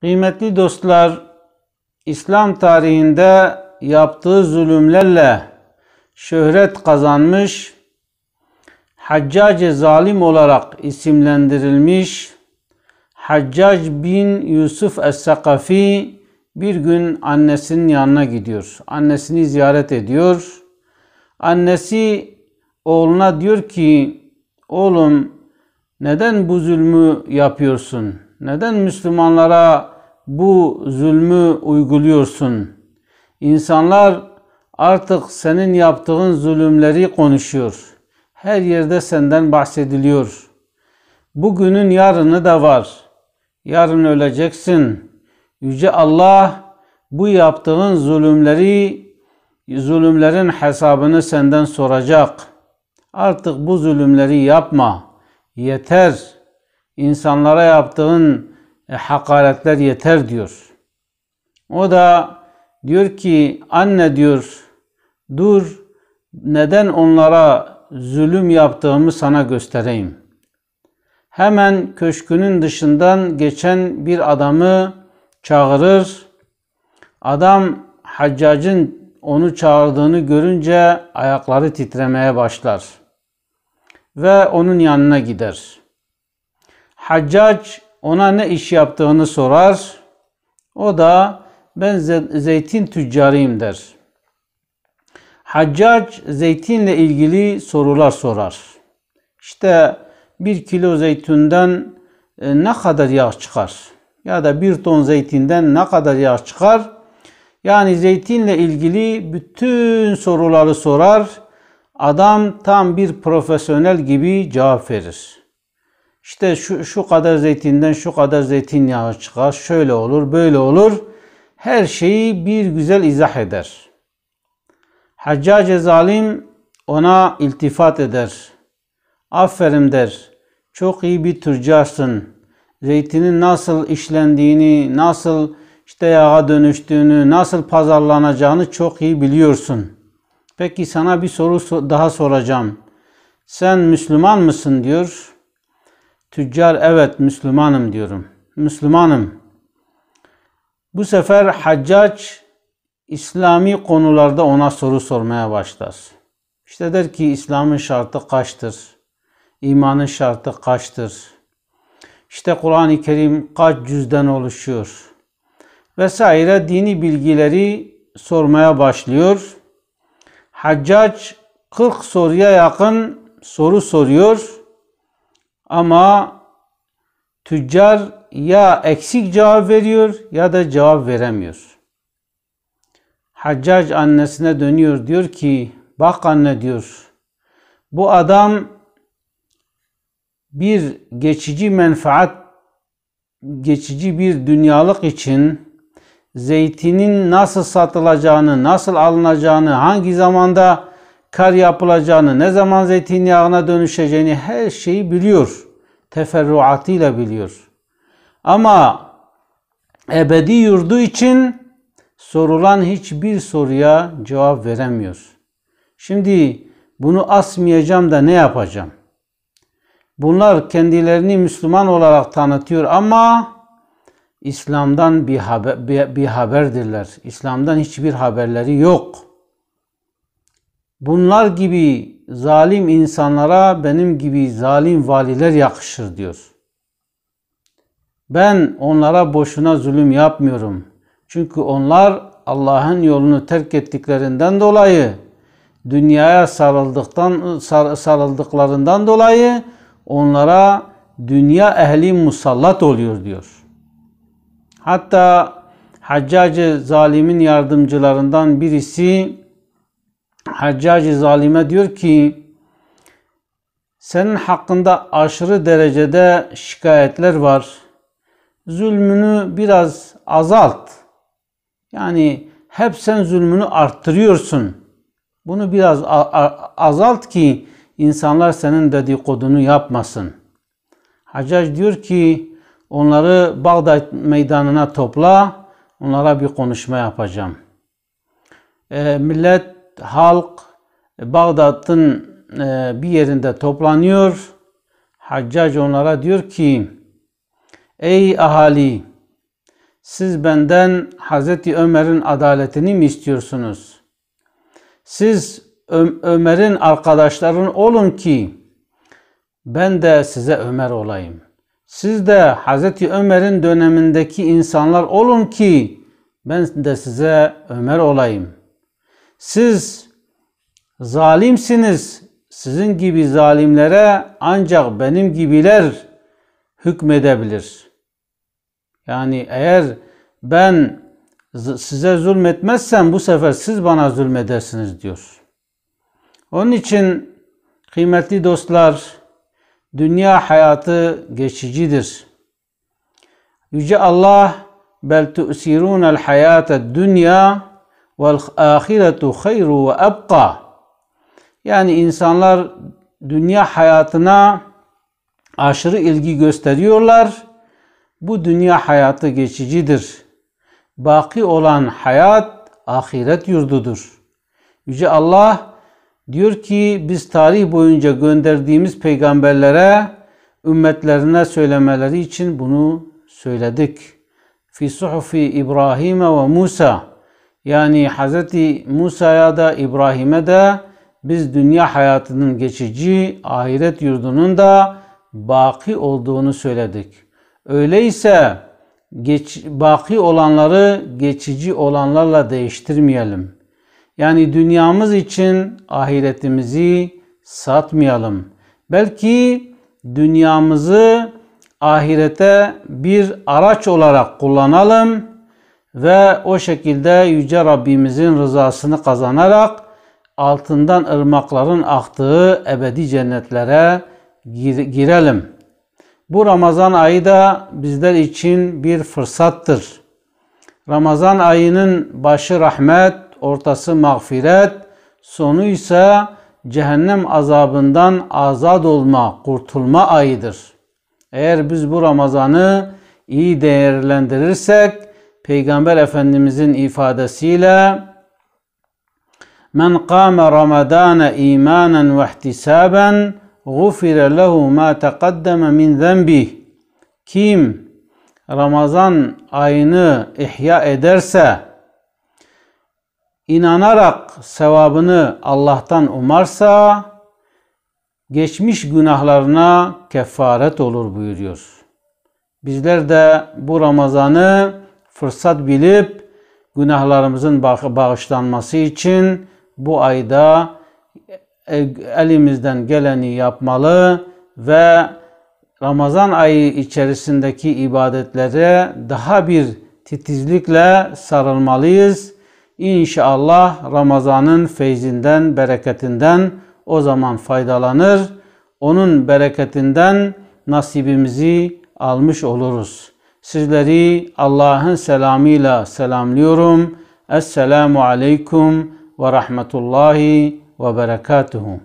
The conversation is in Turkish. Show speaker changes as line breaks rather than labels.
Kıymetli dostlar, İslam tarihinde yaptığı zulümlerle şöhret kazanmış, Haccac-ı Zalim olarak isimlendirilmiş Haccac bin Yusuf Es-Sakafi bir gün annesinin yanına gidiyor. Annesini ziyaret ediyor. Annesi oğluna diyor ki, oğlum neden bu zulmü yapıyorsun? Neden Müslümanlara bu zulmü uyguluyorsun? İnsanlar artık senin yaptığın zulümleri konuşuyor. Her yerde senden bahsediliyor. Bugünün yarını da var. Yarın öleceksin. Yüce Allah bu yaptığın zulümlerin hesabını senden soracak. Artık bu zulümleri yapma. Yeter. İnsanlara yaptığın hakaretler yeter diyor. O da diyor ki, anne diyor, dur, neden onlara zulüm yaptığımı sana göstereyim. Hemen köşkünün dışından geçen bir adamı çağırır. Adam Haccac'ın onu çağırdığını görünce ayakları titremeye başlar. Ve onun yanına gider. Haccac ona ne iş yaptığını sorar. O da ben zeytin tüccarıyım der. Haccac zeytinle ilgili sorular sorar. İşte 1 kilo zeytinden ne kadar yağ çıkar? Ya da 1 ton zeytinden ne kadar yağ çıkar? Yani zeytinle ilgili bütün soruları sorar. Adam tam bir profesyonel gibi cevap verir. İşte şu kadar zeytinden şu kadar zeytinyağı çıkar. Şöyle olur, böyle olur. Her şeyi bir güzel izah eder. Haccac-ı Zalim ona iltifat eder. Aferin der. Çok iyi bir tüccarsın. Zeytinin nasıl işlendiğini, nasıl yağa dönüştüğünü, nasıl pazarlanacağını çok iyi biliyorsun. Peki sana bir soru daha soracağım. Sen Müslüman mısın diyor. Tüccar evet Müslümanım diyorum. Müslümanım. Bu sefer Haccac İslami konularda ona soru sormaya başlar. İşte der ki İslam'ın şartı kaçtır? İmanın şartı kaçtır? İşte Kur'an-ı Kerim kaç cüzden oluşuyor? Vesaire dini bilgileri sormaya başlıyor. Haccac 40 soruya yakın soru soruyor. Ama tüccar ya eksik cevap veriyor ya da cevap veremiyor. Haccac annesine dönüyor, diyor ki bak anne diyor, bu adam bir geçici menfaat, geçici bir dünyalık için zeytinin nasıl satılacağını, nasıl alınacağını, hangi zamanda kar yapılacağını, ne zaman zeytinyağına dönüşeceğini her şeyi biliyor. Teferruatıyla biliyor. Ama ebedi yurdu için sorulan hiçbir soruya cevap veremiyor. Şimdi bunu asmayacağım da ne yapacağım? Bunlar kendilerini Müslüman olarak tanıtıyor ama İslam'dan bir haberdirler. İslam'dan hiçbir haberleri yok. Bunlar gibi zalim insanlara benim gibi zalim valiler yakışır diyor. Ben onlara boşuna zulüm yapmıyorum. Çünkü onlar Allah'ın yolunu terk ettiklerinden dolayı, dünyaya sarıldıklarından dolayı onlara dünya ehli musallat oluyor diyor. Hatta Haccac-ı Zalim'in yardımcılarından birisi Haccac-ı Zalim'e diyor ki senin hakkında aşırı derecede şikayetler var. Zulmünü biraz azalt. Yani hep sen zulmünü arttırıyorsun. Bunu biraz azalt ki insanlar senin dedikodunu yapmasın. Haccac diyor ki onları Bağdat meydanına topla, onlara bir konuşma yapacağım. Millet, halk Bağdat'ın bir yerinde toplanıyor. Haccac onlara diyor ki ey ahali, Siz benden Hazreti Ömer'in adaletini mi istiyorsunuz? Siz Ömer'in arkadaşların olun ki ben de size Ömer olayım. Siz de Hazreti Ömer'in dönemindeki insanlar olun ki ben de size Ömer olayım. Siz zalimsiniz. Sizin gibi zalimlere ancak benim gibiler hükmedebilir. Yani eğer ben size zulmetmezsem bu sefer siz bana zulmedersiniz diyor. Onun için kıymetli dostlar, dünya hayatı geçicidir. Yüce Allah bel tu'sirunel hayâted dünya vel âhiretu hayru ve ebqa. Yani insanlar dünya hayatına aşırı ilgi gösteriyorlar. Bu dünya hayatı geçicidir. Baki olan hayat ahiret yurdudur. Yüce Allah diyor ki biz tarih boyunca gönderdiğimiz peygamberlere ümmetlerine söylemeleri için bunu söyledik. Fi suhufi İbrahim ve Musa. Yani Hz. Musa'ya da İbrahim'e de biz dünya hayatının geçici, ahiret yurdunun da baki olduğunu söyledik. Öyleyse baki olanları geçici olanlarla değiştirmeyelim. Yani dünyamız için ahiretimizi satmayalım. Belki dünyamızı ahirete bir araç olarak kullanalım ve o şekilde Yüce Rabbimizin rızasını kazanarak altından ırmakların aktığı ebedi cennetlere girelim. Bu Ramazan ayı da bizler için bir fırsattır. Ramazan ayının başı rahmet, ortası mağfiret, sonu ise cehennem azabından azad olma, kurtulma ayıdır. Eğer biz bu Ramazan'ı iyi değerlendirirsek, Peygamber Efendimizin ifadesiyle "Men qâme Ramazâne îmânen ve ihtisâben gufire lehu ma taqaddeme min zenbih." Kim Ramazan ayını ihya ederse, inanarak sevabını Allah'tan umarsa, geçmiş günahlarına kefaret olur buyuruyor. Bizler de bu Ramazan'ı fırsat bilip günahlarımızın bağışlanması için bu ayda elimizden geleni yapmalı ve Ramazan ayı içerisindeki ibadetlere daha bir titizlikle sarılmalıyız. İnşallah Ramazan'ın feyzinden, bereketinden o zaman faydalanır. Onun bereketinden nasibimizi almış oluruz. Sizleri Allah'ın selamıyla selamlıyorum. Esselamu aleyküm ve rahmetullahi ve berekatuhu.